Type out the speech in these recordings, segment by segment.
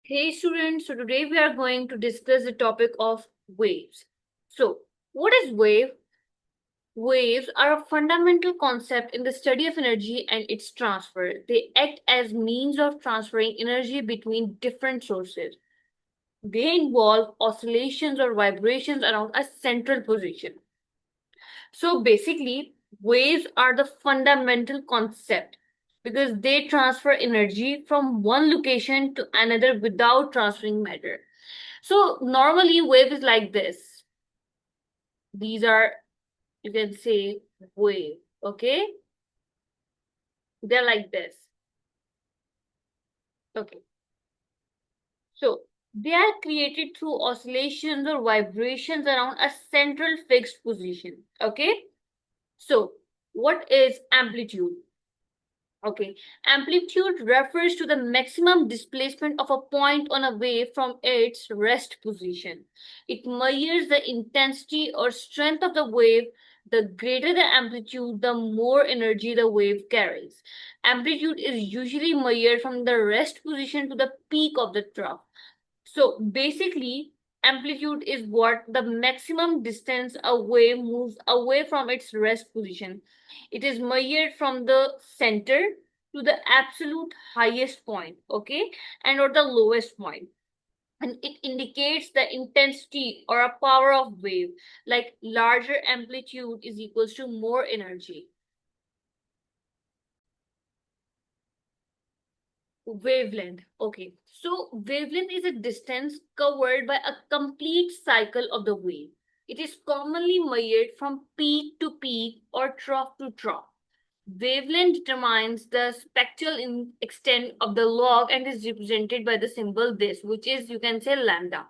Hey students, so today we are going to discuss the topic of waves. So, what is wave? Waves are a fundamental concept in the study of energy and its transfer. They act as means of transferring energy between different sources. They involve oscillations or vibrations around a central position. So basically, waves are the fundamental concept because they transfer energy from one location to another without transferring matter. So normally wave is like this. These are, you can say, wave. Okay, they're like this. Okay, so they are created through oscillations or vibrations around a central fixed position. Okay, so what is amplitude? Okay, amplitude refers to the maximum displacement of a point on a wave from its rest position. It measures the intensity or strength of the wave. The greater the amplitude, the more energy the wave carries. Amplitude is usually measured from the rest position to the peak of the trough. So basically, amplitude is what the maximum distance a wave moves away from its rest position. It is measured from the center to the absolute highest point, okay, and or the lowest point. And it indicates the intensity or a power of wave. Like larger amplitude is equals to more energy. Wavelength. Okay. So wavelength is a distance covered by a complete cycle of the wave. It is commonly measured from peak to peak or trough to trough. Wavelength determines the spectral extent of the log and is represented by the symbol this, which is, you can say, lambda.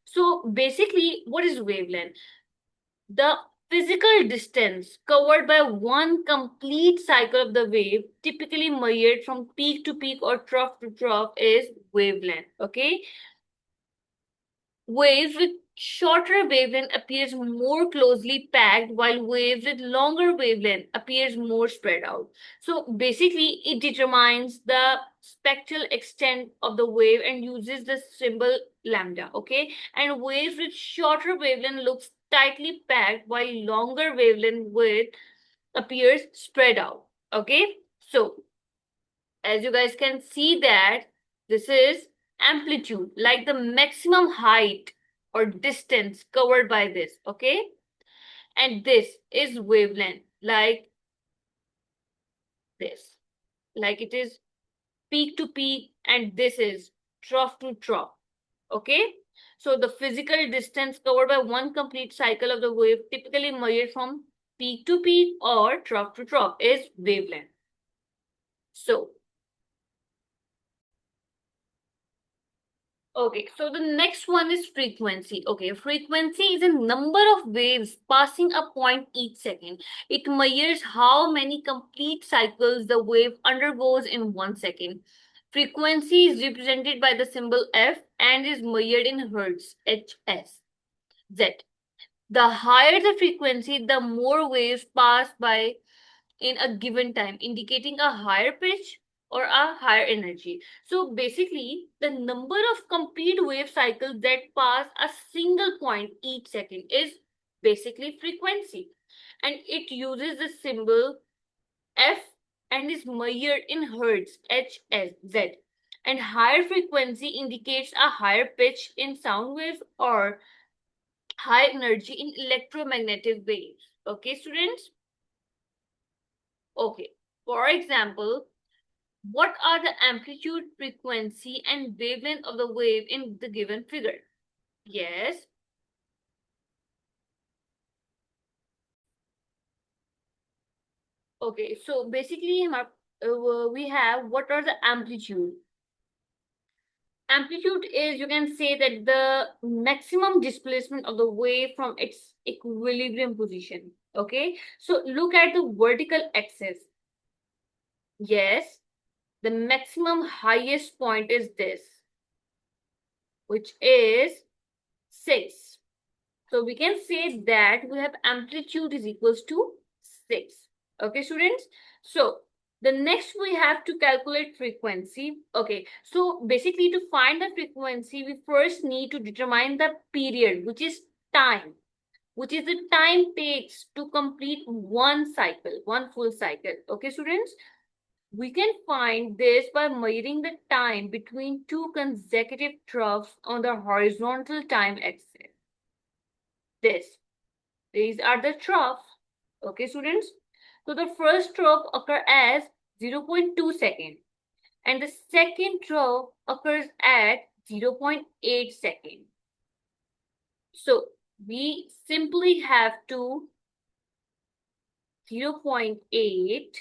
So basically, what is wavelength? The physical distance covered by one complete cycle of the wave, typically measured from peak to peak or trough to trough, is wavelength. Okay, waves with shorter wavelength appears more closely packed, while waves with longer wavelength appears more spread out. So basically, it determines the spectral extent of the wave and uses the symbol lambda. Okay, and waves with shorter wavelength looks tightly packed, while longer wavelength width appears spread out. Okay, so as you guys can see that this is amplitude, like the maximum height or distance covered by this. Okay, and this is wavelength, like this, like it is peak to peak, and this is trough to trough. Okay, so the physical distance covered by one complete cycle of the wave, typically measured from peak to peak or trough to trough, is wavelength. So okay, so the next one is frequency. Okay, frequency is a number of waves passing a point each second. It measures how many complete cycles the wave undergoes in 1 second. Frequency is represented by the symbol F and is measured in hertz, Hs, Z. The higher the frequency, the more waves pass by in a given time, indicating a higher pitch or a higher energy. So basically, the number of complete wave cycles that pass a single point each second is basically frequency. And it uses the symbol F and is measured in hertz, Hz. And higher frequency indicates a higher pitch in sound waves or high energy in electromagnetic waves. Okay, students? Okay. For example, what are the amplitude, frequency, and wavelength of the wave in the given figure? Yes. Okay, so basically we have what are the amplitude? Amplitude is, you can say, that the maximum displacement of the wave from its equilibrium position. Okay, so look at the vertical axis. Yes, the maximum highest point is this, which is 6. So we can say that we have amplitude is equals to 6. Okay, students? So The next we have to calculate frequency. Okay, so basically to find the frequency, we first need to determine the period, which is time, which is the time takes to complete one cycle, one full cycle. Okay, students, we can find this by measuring the time between two consecutive troughs on the horizontal time axis. These are the troughs. Okay, students. So the first trough occurs as 0.2 seconds and the second trough occurs at 0.8 seconds. So we simply have to 0.8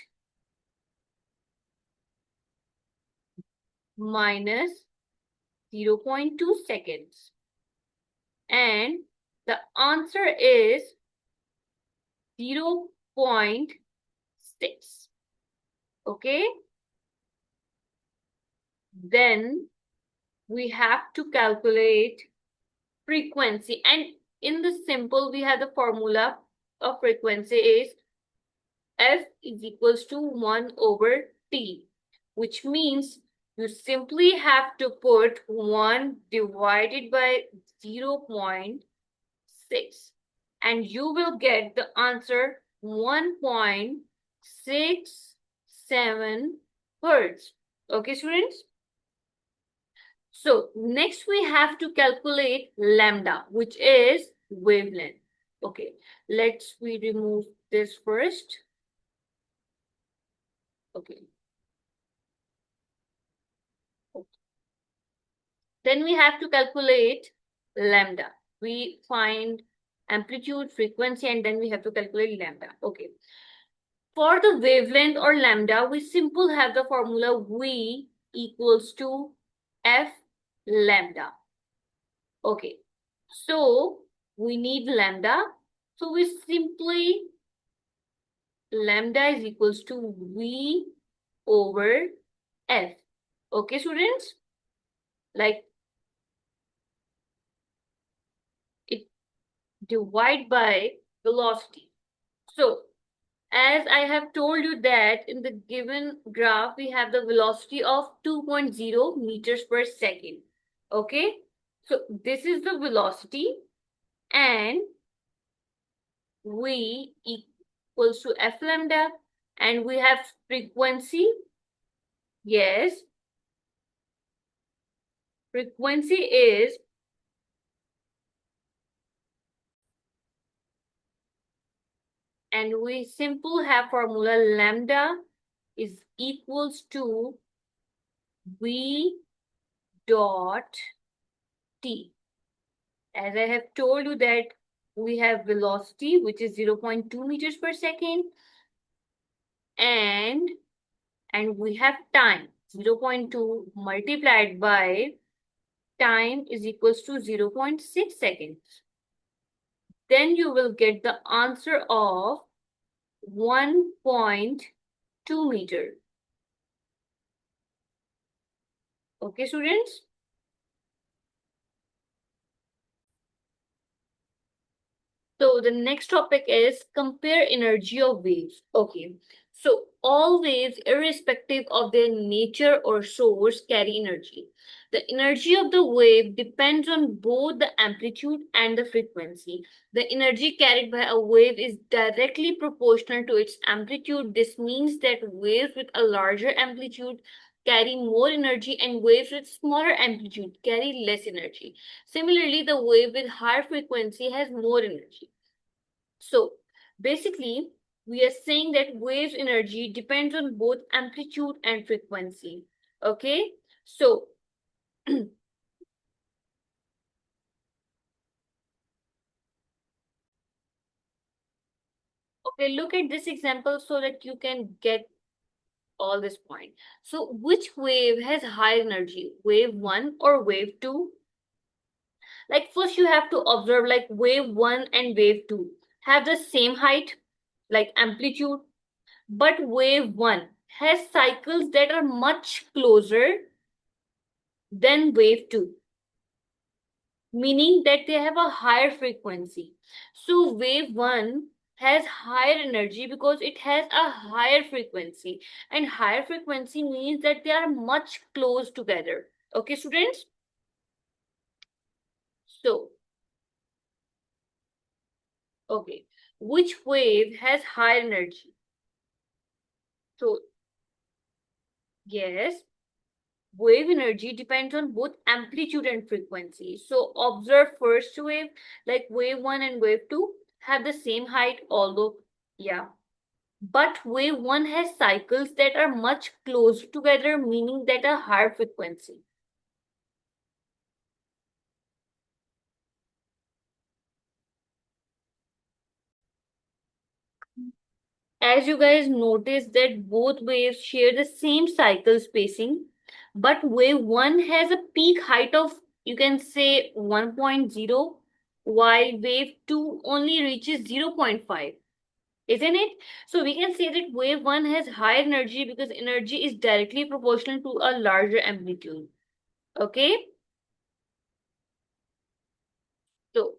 minus 0.2 seconds. And the answer is 0.6. Okay? Then we have to calculate frequency. And in the simple, we have the formula of frequency is F is equals to 1 over T, which means you simply have to put 1 divided by 0.6 and you will get the answer 1.67 hertz. Okay, students? So next we have to calculate lambda, which is wavelength. Okay, let's we remove this first. Okay. Then we have to calculate lambda. We find amplitude, frequency, and then we have to calculate lambda. Okay. For the wavelength or lambda, we simply have the formula V equals to F lambda. Okay. So we need lambda. So we simply lambda is equals to V over F. Okay, students? Like it divide by velocity. So as I have told you that in the given graph, we have the velocity of 2.0 meters per second. Okay. So this is the velocity and V equals to F lambda and we have frequency. Yes. Frequency is and we simply have formula lambda is equals to V dot T. As I have told you that we have velocity, which is 0.2 meters per second, and we have time, 0.2 multiplied by time is equals to 0.6 seconds. Then you will get the answer of 1.2 meter. Okay, students? So the next topic is compare energy of waves. Okay. So all waves, irrespective of their nature or source, carry energy. The energy of the wave depends on both the amplitude and the frequency. The energy carried by a wave is directly proportional to its amplitude. This means that waves with a larger amplitude carry more energy and waves with smaller amplitude carry less energy. Similarly, the wave with higher frequency has more energy. So basically, we are saying that waves energy depends on both amplitude and frequency. Okay, so okay, look at this example so that you can get all this point. So which wave has high energy, wave 1 or wave 2? Like first you have to observe like wave 1 and wave 2 have the same height, like amplitude, but wave 1 has cycles that are much closer than wave 2, meaning that they have a higher frequency. So wave 1 has higher energy because it has a higher frequency, and higher frequency means that they are much close together. Okay, students? So, okay, which wave has higher energy? So, yes, wave energy depends on both amplitude and frequency. So, observe first wave, like wave 1 and wave 2 have the same height, although, yeah. But wave 1 has cycles that are much closer together, meaning that a higher frequency. As you guys notice that both waves share the same cycle spacing, but wave 1 has a peak height of, you can say, 1.0, while wave 2 only reaches 0.5. Isn't it? So we can say that wave 1 has higher energy because energy is directly proportional to a larger amplitude. Okay? So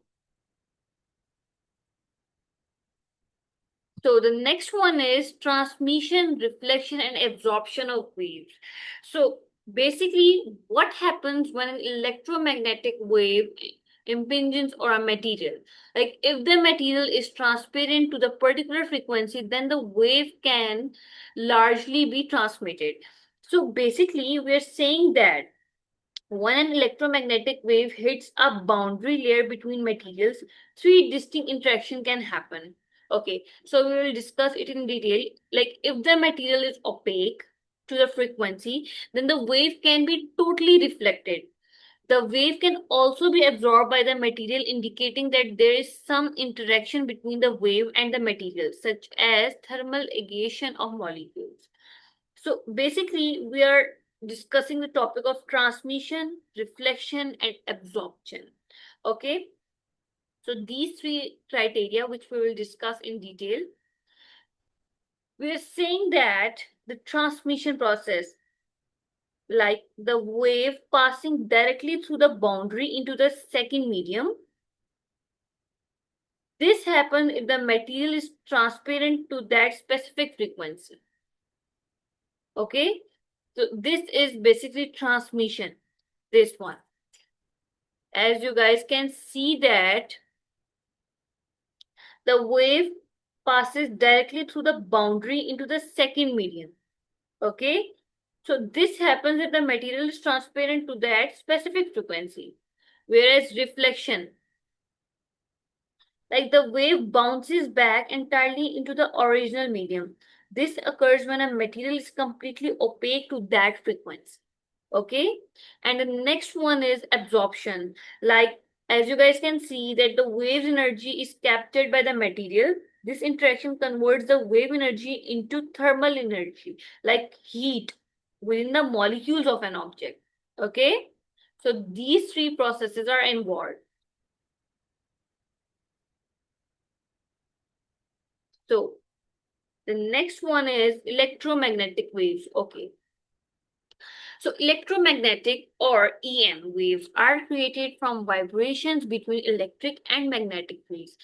So the next one is transmission, reflection, and absorption of waves. So basically, what happens when an electromagnetic wave impinges on a material? Like if the material is transparent to the particular frequency, then the wave can largely be transmitted. So basically, we're saying that when an electromagnetic wave hits a boundary layer between materials, three distinct interactions can happen. Okay, so we will discuss it in detail. Like if the material is opaque to the frequency, then the wave can be totally reflected. The wave can also be absorbed by the material, indicating that there is some interaction between the wave and the material, such as thermal ligation of molecules. So basically, we are discussing the topic of transmission, reflection, and absorption. Okay, so these three criteria, which we will discuss in detail, we are saying that the transmission process, like the wave passing directly through the boundary into the second medium, this happens if the material is transparent to that specific frequency. Okay, so this is basically transmission, this one. As you guys can see that the wave passes directly through the boundary into the second medium. Okay, so this happens if the material is transparent to that specific frequency. Whereas reflection, like the wave bounces back entirely into the original medium. This occurs when a material is completely opaque to that frequency. Okay, and the next one is absorption. Like as you guys can see that the wave's energy is captured by the material. This interaction converts the wave energy into thermal energy, like heat within the molecules of an object. Okay, so these three processes are involved. So the next one is electromagnetic waves. Okay, so electromagnetic or EM waves are created from vibrations between electric and magnetic fields.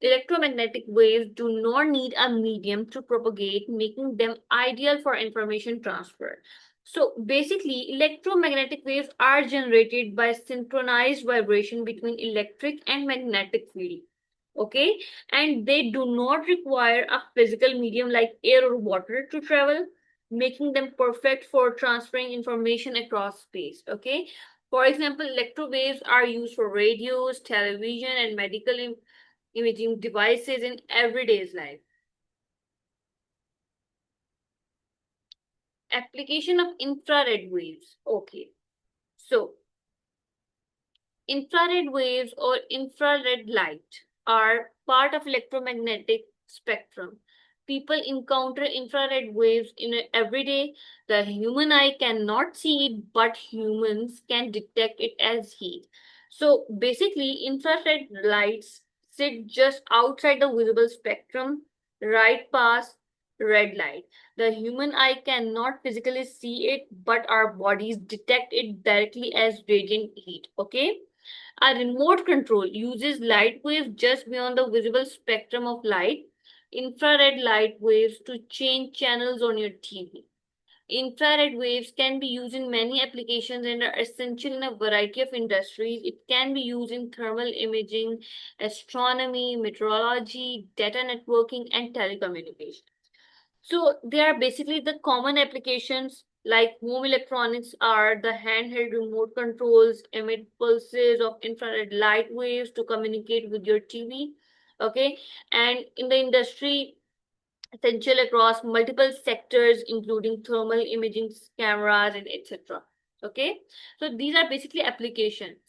Electromagnetic waves do not need a medium to propagate, making them ideal for information transfer. So basically, electromagnetic waves are generated by synchronized vibration between electric and magnetic field. Okay, and they do not require a physical medium like air or water to travel, making them perfect for transferring information across space. Okay, for example, electro waves are used for radios, television, and medical imaging devices in everyday's life. Application of infrared waves. Okay, so infrared waves or infrared light are part of electromagnetic spectrum. People encounter infrared waves in every day. The human eye cannot see it, but humans can detect it as heat. So basically, infrared lights sit just outside the visible spectrum, right past red light. The human eye cannot physically see it, but our bodies detect it directly as radiant heat. Okay. A remote control uses light waves just beyond the visible spectrum of light, infrared light waves, to change channels on your TV. Infrared waves can be used in many applications and are essential in a variety of industries. It can be used in thermal imaging, astronomy, meteorology, data networking, and telecommunications. So they are basically the common applications like home electronics are the handheld remote controls emit pulses of infrared light waves to communicate with your TV. Okay, and in the industry, essential across multiple sectors, including thermal imaging cameras and etc. Okay, so these are basically applications.